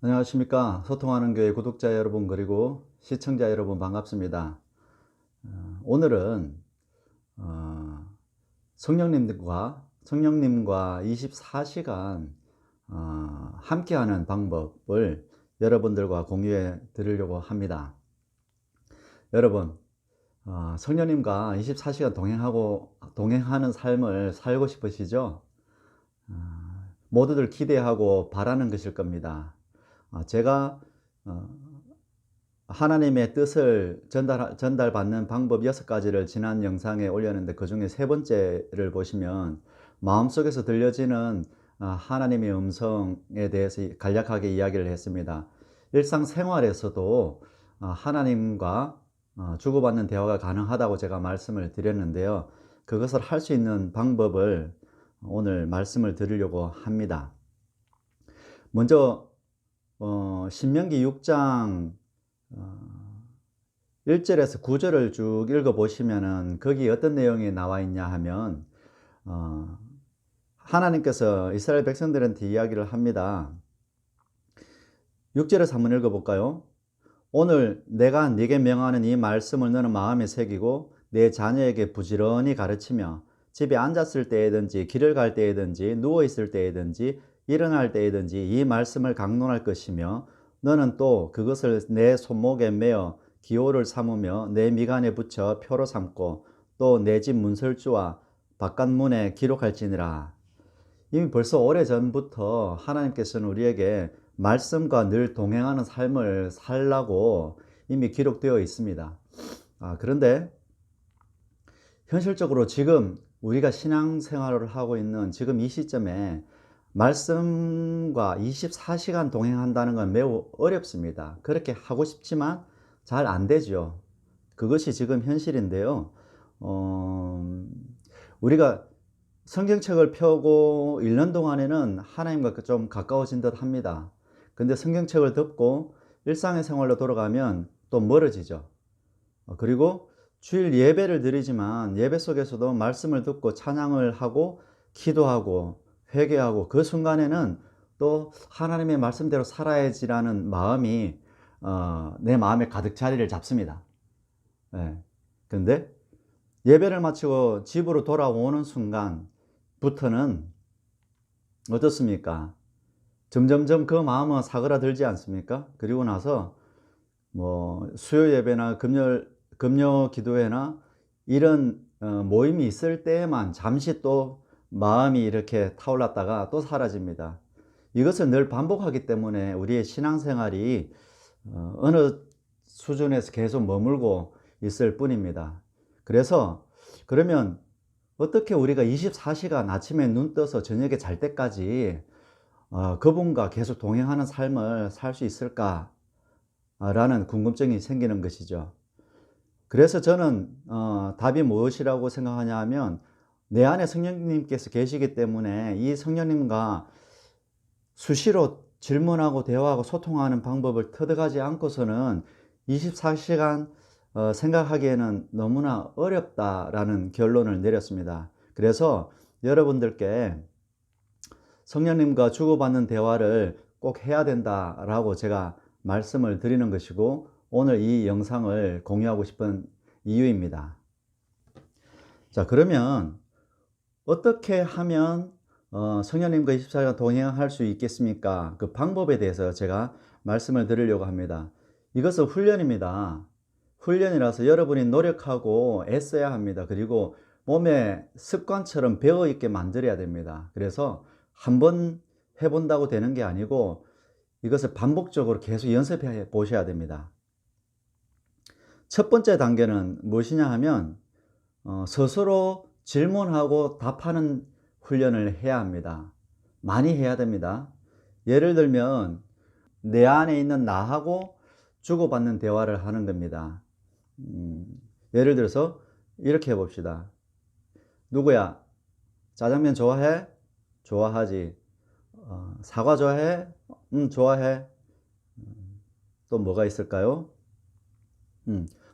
안녕하십니까. 소통하는 교회 구독자 여러분 그리고 시청자 여러분 반갑습니다. 오늘은 성령님과 24시간 함께하는 방법을 여러분들과 공유해 드리려고 합니다. 여러분, 성령님과 24시간 동행하는 삶을 살고 싶으시죠? 모두들 기대하고 바라는 것일 겁니다. 제가 하나님의 뜻을 전달받는 방법 6가지를 지난 영상에 올렸는데, 그 중에 세 번째를 보시면 마음속에서 들려지는 하나님의 음성에 대해서 간략하게 이야기를 했습니다. 일상생활에서도 하나님과 주고받는 대화가 가능하다고 제가 말씀을 드렸는데요. 그것을 할 수 있는 방법을 오늘 말씀을 드리려고 합니다. 먼저 신명기 6장 1절에서 9절을 쭉 읽어보시면은 거기 어떤 내용이 나와 있냐 하면 하나님께서 이스라엘 백성들한테 이야기를 합니다. 6절에서 한번 읽어볼까요? 오늘 내가 네게 명하는 이 말씀을 너는 마음에 새기고 내 자녀에게 부지런히 가르치며 집에 앉았을 때에든지 길을 갈 때에든지 누워있을 때에든지 일어날 때에든지 이 말씀을 강론할 것이며 너는 또 그것을 내 손목에 메어 기호를 삼으며 내 미간에 붙여 표로 삼고 또 내 집 문설주와 바깥문에 기록할지니라. 이미 벌써 오래전부터 하나님께서는 우리에게 말씀과 늘 동행하는 삶을 살라고 이미 기록되어 있습니다. 그런데 현실적으로 지금 우리가 신앙생활을 하고 있는 지금 이 시점에 말씀과 24시간 동행한다는 건 매우 어렵습니다. 그렇게 하고 싶지만 잘 안 되죠. 그것이 지금 현실인데요. 우리가 성경책을 펴고 읽는 동안에는 하나님과 좀 가까워진 듯 합니다. 근데 성경책을 덮고 일상의 생활로 돌아가면 또 멀어지죠. 그리고 주일 예배를 드리지만 예배 속에서도 말씀을 듣고 찬양을 하고 기도하고 회개하고 그 순간에는 또 하나님의 말씀대로 살아야지라는 마음이 내 마음에 가득 자리를 잡습니다. 그런데 예배를 마치고 집으로 돌아오는 순간부터는 어떻습니까? 점점점 그 마음은 사그라들지 않습니까? 그리고 나서 수요 예배나 금요 기도회나 이런 모임이 있을 때에만 잠시 또 마음이 이렇게 타올랐다가 또 사라집니다. 이것을 늘 반복하기 때문에 우리의 신앙생활이 어느 수준에서 계속 머물고 있을 뿐입니다. 그래서 그러면 어떻게 우리가 24시간 아침에 눈 떠서 저녁에 잘 때까지 그분과 계속 동행하는 삶을 살 수 있을까 라는 궁금증이 생기는 것이죠. 그래서 저는 답이 무엇이라고 생각하냐 하면 내 안에 성령님께서 계시기 때문에 이 성령님과 수시로 질문하고 대화하고 소통하는 방법을 터득하지 않고서는 24시간 생각하기에는 너무나 어렵다라는 결론을 내렸습니다. 그래서 여러분들께 성령님과 주고받는 대화를 꼭 해야 된다라고 제가 말씀을 드리는 것이고 오늘 이 영상을 공유하고 싶은 이유입니다. 자, 그러면 어떻게 하면 성령님과 24시간 동행할 수 있겠습니까? 그 방법에 대해서 제가 말씀을 드리려고 합니다. 이것은 훈련입니다. 훈련이라서 여러분이 노력하고 애써야 합니다. 그리고 몸에 습관처럼 배어 있게 만들어야 됩니다. 그래서 한번 해본다고 되는 게 아니고 이것을 반복적으로 계속 연습해 보셔야 됩니다. 첫 번째 단계는 무엇이냐 하면 스스로 질문하고 답하는 훈련을 해야 합니다. 많이 해야 됩니다. 예를 들면 내 안에 있는 나하고 주고받는 대화를 하는 겁니다. 예를 들어서 이렇게 해봅시다. 누구야? 짜장면 좋아해? 좋아하지. 사과 좋아해? 좋아해. 또 뭐가 있을까요?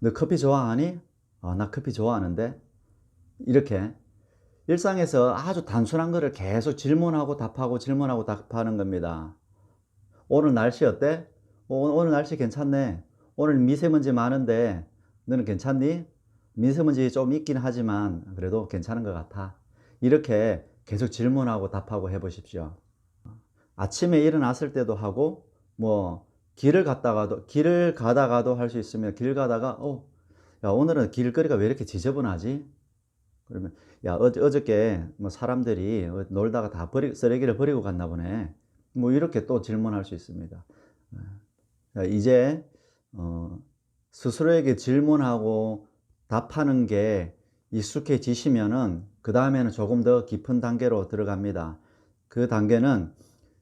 너 커피 좋아하니? 나 커피 좋아하는데. 이렇게 일상에서 아주 단순한 것을 계속 질문하고 답하고 질문하고 답하는 겁니다. 오늘 날씨 어때? 오늘 날씨 괜찮네. 오늘 미세먼지 많은데 너는 괜찮니? 미세먼지 좀 있긴 하지만 그래도 괜찮은 것 같아. 이렇게 계속 질문하고 답하고 해보십시오. 아침에 일어났을 때도 하고, 뭐 길을 가다가도 할 수 있으면, 길 가다가 야, 오늘은 길거리가 왜 이렇게 지저분하지? 그러면 야, 어저께 뭐 사람들이 놀다가 다 쓰레기를 버리고 갔나 보네. 뭐 이렇게 또 질문할 수 있습니다. 자, 이제 스스로에게 질문하고 답하는 게 익숙해지시면은 그 다음에는 조금 더 깊은 단계로 들어갑니다. 그 단계는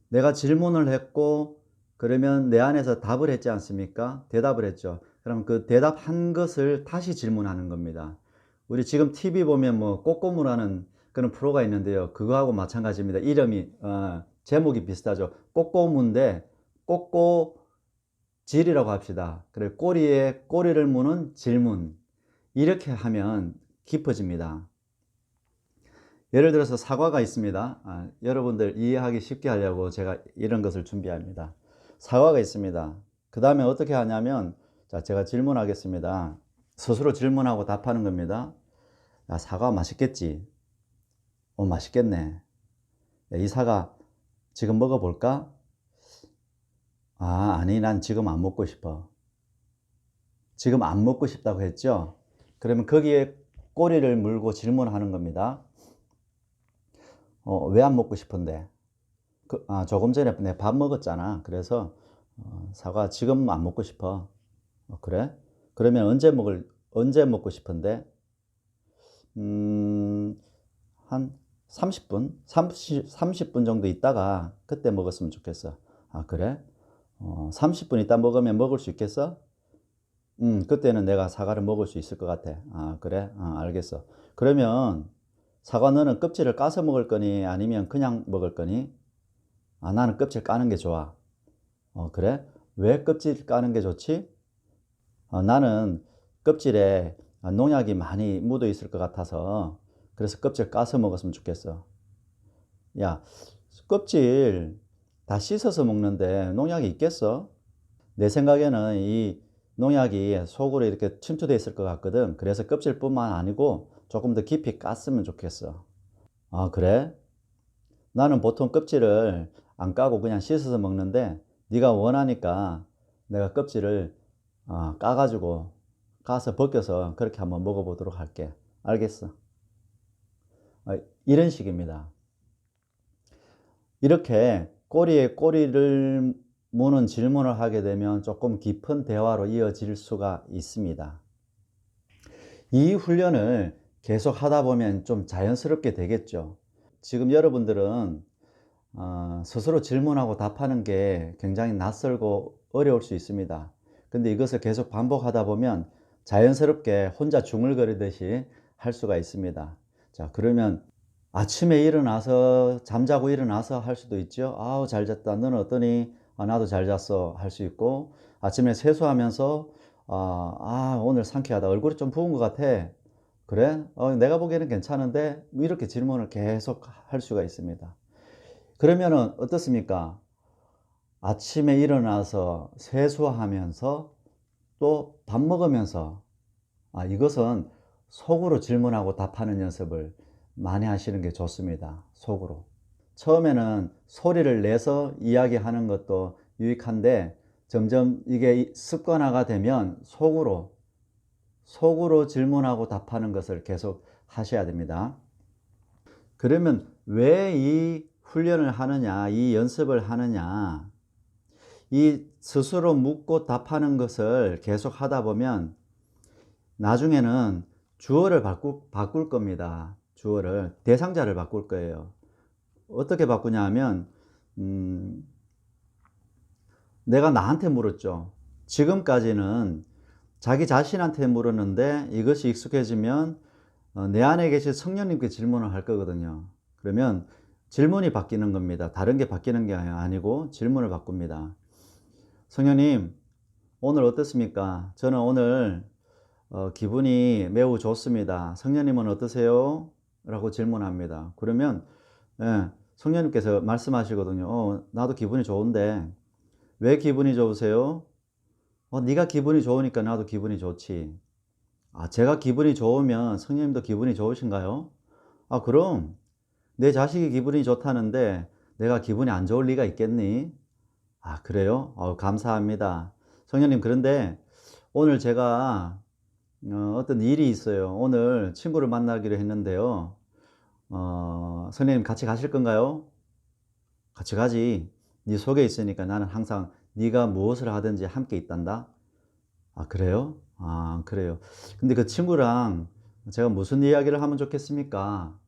내가 질문을 했고, 그러면 내 안에서 답을 했지 않습니까? 대답을 했죠. 그럼 그 대답한 것을 다시 질문하는 겁니다. 우리 지금 TV 보면 뭐 꼬꼬무라는 그런 프로가 있는데요. 그거하고 마찬가지입니다. 이름이 제목이 비슷하죠. 꼬꼬무인데 꼬꼬질이라고 합시다. 그래, 꼬리에 꼬리를 무는 질문. 이렇게 하면 깊어집니다. 예를 들어서 사과가 있습니다. 여러분들 이해하기 쉽게 하려고 제가 이런 것을 준비합니다. 사과가 있습니다. 그 다음에 어떻게 하냐면, 자, 제가 질문하겠습니다. 스스로 질문하고 답하는 겁니다. 야, 사과 맛있겠지? 맛있겠네. 야, 이 사과 지금 먹어볼까? 아니, 난 지금 안 먹고 싶어. 지금 안 먹고 싶다고 했죠? 그러면 거기에 꼬리를 물고 질문하는 겁니다. 왜 안 먹고 싶은데? 조금 전에 내 밥 먹었잖아. 그래서 사과 지금 안 먹고 싶어. 그래? 그러면 언제 먹고 싶은데? 한 30분? 30분 정도 있다가 그때 먹었으면 좋겠어. 그래? 30분 있다 먹으면 먹을 수 있겠어? 그때는 내가 사과를 먹을 수 있을 것 같아. 그래? 알겠어. 그러면 사과 너는 껍질을 까서 먹을 거니 아니면 그냥 먹을 거니? 나는 껍질 까는 게 좋아. 그래? 왜 껍질 까는 게 좋지? 나는 껍질에 농약이 많이 묻어 있을 것 같아서 그래서 껍질 까서 먹었으면 좋겠어. 야, 껍질 다 씻어서 먹는데 농약이 있겠어? 내 생각에는 이 농약이 속으로 이렇게 침투되어 있을 것 같거든. 그래서 껍질뿐만 아니고 조금 더 깊이 깠으면 좋겠어. 그래? 나는 보통 껍질을 안 까고 그냥 씻어서 먹는데 네가 원하니까 내가 껍질을 까서 벗겨서 그렇게 한번 먹어보도록 할게. 알겠어? 이런 식입니다. 이렇게 꼬리에 꼬리를 무는 질문을 하게 되면 조금 깊은 대화로 이어질 수가 있습니다. 이 훈련을 계속 하다 보면 좀 자연스럽게 되겠죠. 지금 여러분들은 스스로 질문하고 답하는 게 굉장히 낯설고 어려울 수 있습니다. 근데 이것을 계속 반복하다 보면 자연스럽게 혼자 중얼거리듯이 할 수가 있습니다. 자, 그러면 아침에 일어나서 잠자고 일어나서 할 수도 있죠. 아우 잘 잤다. 너는 어떠니? 나도 잘 잤어. 할 수 있고, 아침에 세수하면서 오늘 상쾌하다. 얼굴이 좀 부은 것 같아. 그래? 내가 보기에는 괜찮은데? 뭐 이렇게 질문을 계속 할 수가 있습니다. 그러면은 어떻습니까? 아침에 일어나서 세수하면서 또 밥 먹으면서, 이것은 속으로 질문하고 답하는 연습을 많이 하시는 게 좋습니다. 속으로. 처음에는 소리를 내서 이야기하는 것도 유익한데 점점 이게 습관화가 되면 속으로 질문하고 답하는 것을 계속 하셔야 됩니다. 그러면 왜 이 훈련을 하느냐, 이 연습을 하느냐, 이 스스로 묻고 답하는 것을 계속 하다 보면 나중에는 주어를 바꿀 겁니다. 주어를, 대상자를 바꿀 거예요. 어떻게 바꾸냐 하면, 내가 나한테 물었죠. 지금까지는 자기 자신한테 물었는데 이것이 익숙해지면 내 안에 계신 성령님께 질문을 할 거거든요. 그러면 질문이 바뀌는 겁니다. 다른 게 바뀌는 게 아니고 질문을 바꿉니다. 성령님, 오늘 어떻습니까? 저는 오늘 기분이 매우 좋습니다. 성령님은 어떠세요? 라고 질문합니다. 그러면 성령님께서 말씀하시거든요. 나도 기분이 좋은데 왜 기분이 좋으세요? 네가 기분이 좋으니까 나도 기분이 좋지. 제가 기분이 좋으면 성령님도 기분이 좋으신가요? 그럼 내 자식이 기분이 좋다는데 내가 기분이 안 좋을 리가 있겠니? 그래요? 감사합니다. 성령님, 그런데 오늘 제가 어떤 일이 있어요. 오늘 친구를 만나기로 했는데요. 성령님 같이 가실 건가요? 같이 가지. 네 속에 있으니까 나는 항상 네가 무엇을 하든지 함께 있단다. 그래요? 그래요. 근데 그 친구랑 제가 무슨 이야기를 하면 좋겠습니까?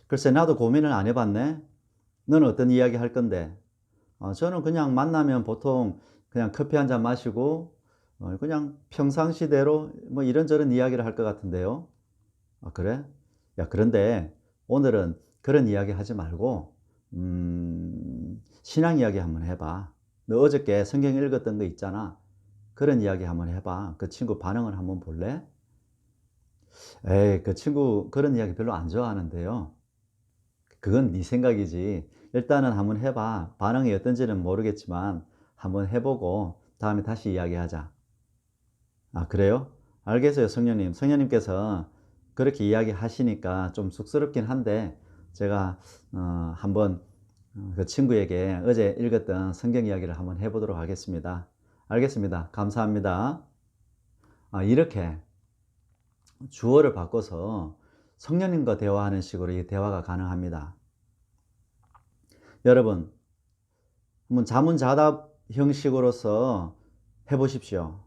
글쎄, 나도 고민을 안 해봤네. 너는 어떤 이야기 할 건데? 저는 그냥 만나면 보통 그냥 커피 한잔 마시고 그냥 평상시대로 뭐 이런저런 이야기를 할 것 같은데요. 그래? 야, 그런데 오늘은 그런 이야기 하지 말고 신앙 이야기 한번 해봐. 너 어저께 성경 읽었던 거 있잖아. 그런 이야기 한번 해봐. 그 친구 반응을 한번 볼래? 에이, 그 친구 그런 이야기 별로 안 좋아하는데요. 그건 네 생각이지. 일단은 한번 해봐. 반응이 어떤지는 모르겠지만 한번 해보고 다음에 다시 이야기하자. 그래요? 알겠어요, 성령님. 성령님께서 그렇게 이야기하시니까 좀 쑥스럽긴 한데 제가 한번 그 친구에게 어제 읽었던 성경 이야기를 한번 해보도록 하겠습니다. 알겠습니다. 감사합니다. 이렇게 주어를 바꿔서 성령님과 대화하는 식으로 이 대화가 가능합니다. 여러분, 한번 자문자답 형식으로서 해보십시오.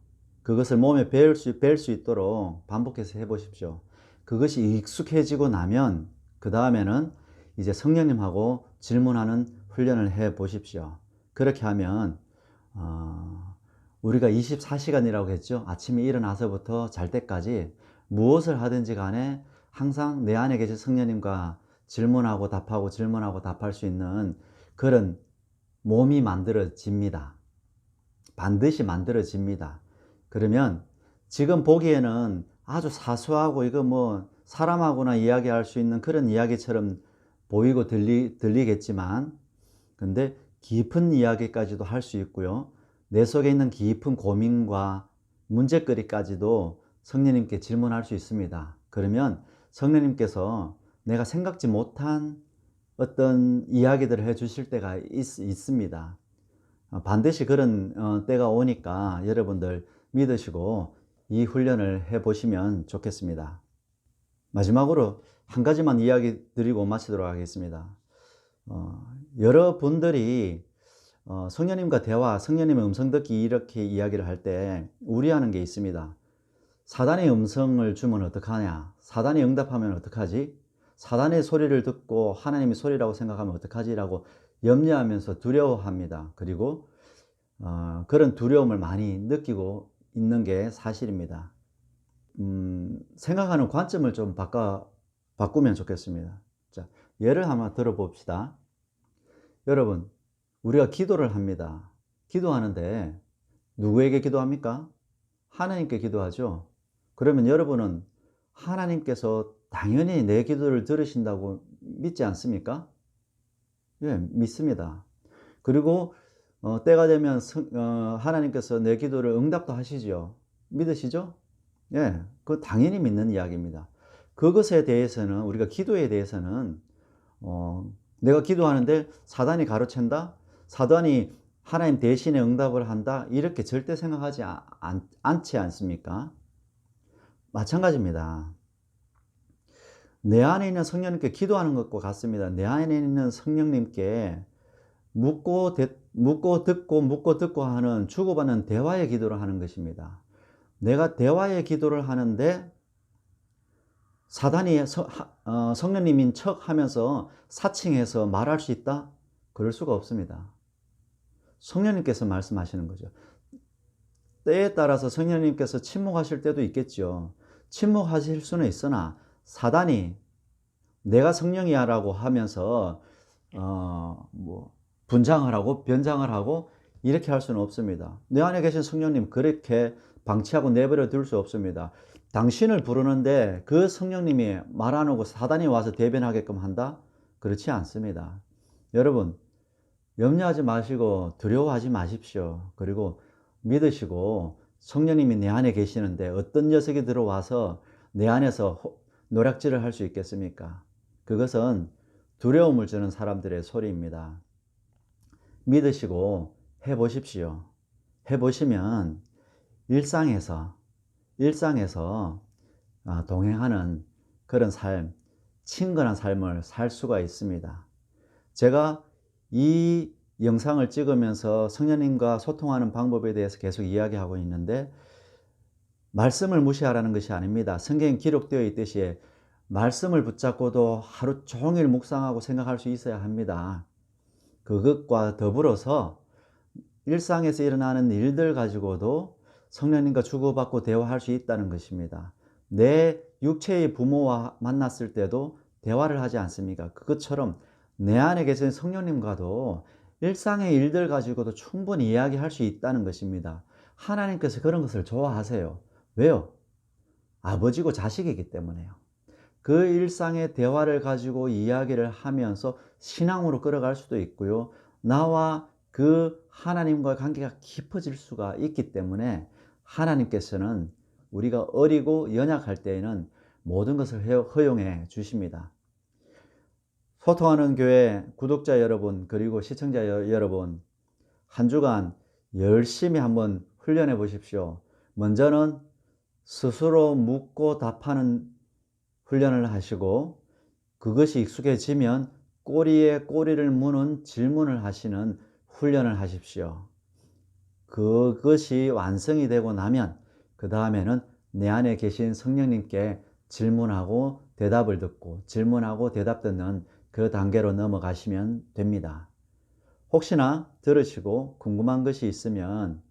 그것을 몸에 뵐 수 있도록 반복해서 해보십시오. 그것이 익숙해지고 나면 그 다음에는 이제 성령님하고 질문하는 훈련을 해 보십시오. 그렇게 하면 우리가 24시간이라고 했죠. 아침에 일어나서부터 잘 때까지 무엇을 하든지 간에 항상 내 안에 계신 성령님과 질문하고 답하고 질문하고 답할 수 있는 그런 몸이 만들어집니다. 반드시 만들어집니다. 그러면 지금 보기에는 아주 사소하고 이거 뭐 사람하고나 이야기할 수 있는 그런 이야기처럼 보이고 들리겠지만 근데 깊은 이야기까지도 할 수 있고요. 내 속에 있는 깊은 고민과 문제거리까지도 성령님께 질문할 수 있습니다. 그러면 성령님께서 내가 생각지 못한 어떤 이야기들을 해 주실 때가 있습니다. 반드시 그런 때가 오니까 여러분들 믿으시고 이 훈련을 해 보시면 좋겠습니다. 마지막으로 한 가지만 이야기 드리고 마치도록 하겠습니다. 여러분들이 성령님과 대화, 성령님의 음성 듣기 이렇게 이야기를 할 때 우려하는 게 있습니다. 사단의 음성을 주면 어떡하냐? 사단이 응답하면 어떡하지? 사단의 소리를 듣고 하나님의 소리라고 생각하면 어떡하지? 라고 염려하면서 두려워합니다. 그리고 그런 두려움을 많이 느끼고 있는 게 사실입니다. 생각하는 관점을 좀 바꾸면 좋겠습니다. 자, 예를 한번 들어봅시다. 여러분, 우리가 기도를 합니다. 기도하는데 누구에게 기도합니까? 하나님께 기도하죠. 그러면 여러분은 하나님께서 당연히 내 기도를 들으신다고 믿지 않습니까? 예, 믿습니다. 그리고 때가 되면 하나님께서 내 기도를 응답도 하시죠. 믿으시죠? 예, 그 당연히 믿는 이야기입니다. 그것에 대해서는 우리가 기도에 대해서는 내가 기도하는데 사단이 가로챈다? 사단이 하나님 대신에 응답을 한다? 이렇게 절대 생각하지 않지 않습니까? 마찬가지입니다. 내 안에 있는 성령님께 기도하는 것과 같습니다. 내 안에 있는 성령님께 묻고 듣고 하는 주고받는 대화의 기도를 하는 것입니다. 내가 대화의 기도를 하는데 사단이 성령님인 척 하면서 사칭해서 말할 수 있다? 그럴 수가 없습니다. 성령님께서 말씀하시는 거죠. 때에 따라서 성령님께서 침묵하실 때도 있겠죠. 침묵하실 수는 있으나 사단이 내가 성령이야 라고 하면서 분장을 하고 변장을 하고 이렇게 할 수는 없습니다. 내 안에 계신 성령님 그렇게 방치하고 내버려 둘 수 없습니다. 당신을 부르는데 그 성령님이 말 안 하고 사단이 와서 대변하게끔 한다? 그렇지 않습니다. 여러분, 염려하지 마시고 두려워하지 마십시오. 그리고 믿으시고 성령님이 내 안에 계시는데 어떤 녀석이 들어와서 내 안에서 노략질을 할 수 있겠습니까? 그것은 두려움을 주는 사람들의 소리입니다. 믿으시고 해보십시오. 해보시면 일상에서 동행하는 그런 삶, 친근한 삶을 살 수가 있습니다. 제가 이 영상을 찍으면서 성령님과 소통하는 방법에 대해서 계속 이야기하고 있는데, 말씀을 무시하라는 것이 아닙니다. 성경에 기록되어 있듯이 말씀을 붙잡고도 하루 종일 묵상하고 생각할 수 있어야 합니다. 그것과 더불어서 일상에서 일어나는 일들 가지고도 성령님과 주고받고 대화할 수 있다는 것입니다. 내 육체의 부모와 만났을 때도 대화를 하지 않습니까? 그것처럼 내 안에 계신 성령님과도 일상의 일들 가지고도 충분히 이야기할 수 있다는 것입니다. 하나님께서 그런 것을 좋아하세요. 왜요? 아버지고 자식이기 때문에요. 그 일상의 대화를 가지고 이야기를 하면서 신앙으로 끌어갈 수도 있고요. 나와 그 하나님과의 관계가 깊어질 수가 있기 때문에 하나님께서는 우리가 어리고 연약할 때에는 모든 것을 허용해 주십니다. 소통하는 교회 구독자 여러분, 그리고 시청자 여러분, 한 주간 열심히 한번 훈련해 보십시오. 먼저는 스스로 묻고 답하는 훈련을 하시고, 그것이 익숙해지면 꼬리에 꼬리를 무는 질문을 하시는 훈련을 하십시오. 그것이 완성이 되고 나면 그 다음에는 내 안에 계신 성령님께 질문하고 대답을 듣고 질문하고 대답 듣는 그 단계로 넘어가시면 됩니다. 혹시나 들으시고 궁금한 것이 있으면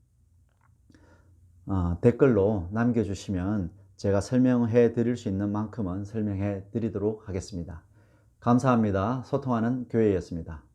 댓글로 남겨주시면 제가 설명해 드릴 수 있는 만큼은 설명해 드리도록 하겠습니다. 감사합니다. 소통하는 교회였습니다.